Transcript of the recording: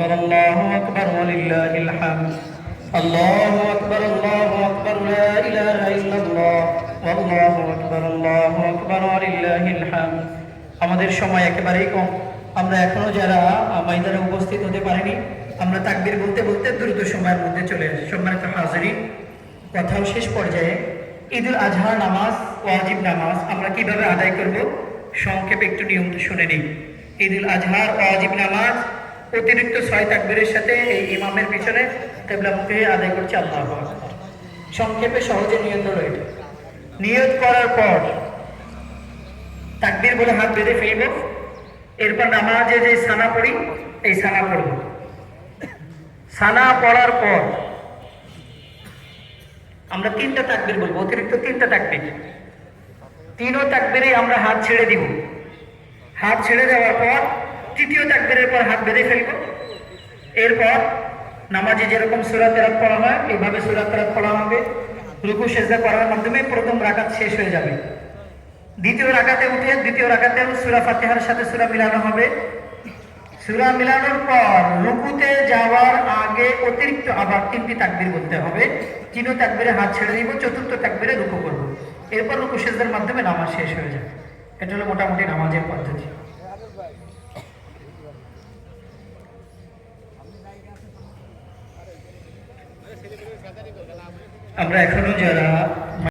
আকবার আল্লাহু আকবার ওয়ালিল্লাহিল হামদ আল্লাহু আকবার লা ইলাহা ইল্লাল্লাহ আল্লাহু আকবার ওয়ালিল্লাহিল হামদ। আমাদের সময় একেবারেই কম। আমরা এখনো যারা ময়দানে উপস্থিত হতে পারিনি, আমরা তাকবীর বলতে বলতে দ্রুত সময়ের মধ্যে চলে আসি। সম্মানিত হাজিরিন, কথাও শেষ পর্যায়ে ঈদুল আজহা নামাজ, ওয়াজিব নামাজ আমরা কিভাবে আদায় করব সংক্ষেপে একটু নিয়ম শুনে নিই। ঈদুল আজহার ওয়াজিব নামাজ অতিরিক্ত 6 তাকবীরের সাথে এই ইমামের পিছনে কিবলামুখী আদায় করছে আল্লাহু আকবার। সংক্ষেপে সহজে নিয়ত রইল। নিয়ত করার পর তাকবীর বলে হাত বেঁধে ফেলব। এরপর নামাজে যে সানা পড়ি, এই সানা পড়ব। সানা পড়ার পর আমরা 3টা তাকবীর বলবো, অতিরিক্ত 3টা তাকবীর। 3ও তাকবীরে আমরা হাত ছেড়ে দিব। হাত ছেড়ে দেওয়ার পর 3য় তাকবীরের পর হাত বেঁধে ফেলব। এরপর নামাজে যেরকম সূরা তেলাওয়াত পড়া হয় এইভাবে সূরা তেলাওয়াত পড়া হবে। রুকু সিজদা করার মাধ্যমে প্রথম রাকাত শেষ হয়ে যাবে। দ্বিতীয় রাকাতে উঠে দ্বিতীয় রাকাতেও সূরা ফাতিহার সাথে সূরা মিলানো হবে। সূরা মিলানোর পর রুকুতে যাওয়ার আগে অতিরিক্ত আবার 3টি তাকবীর বলতে হবে। 3 তাকবীরে হাত ছেড়ে দিব, 4র্থ তাকবীরে রুকু করব। এরপর রুকু সিজদার মাধ্যমে নামাজ শেষ হয়ে যাবে। এটা হলো মোটামুটি নামাজের পদ্ধতি। আমরা এখনো যারা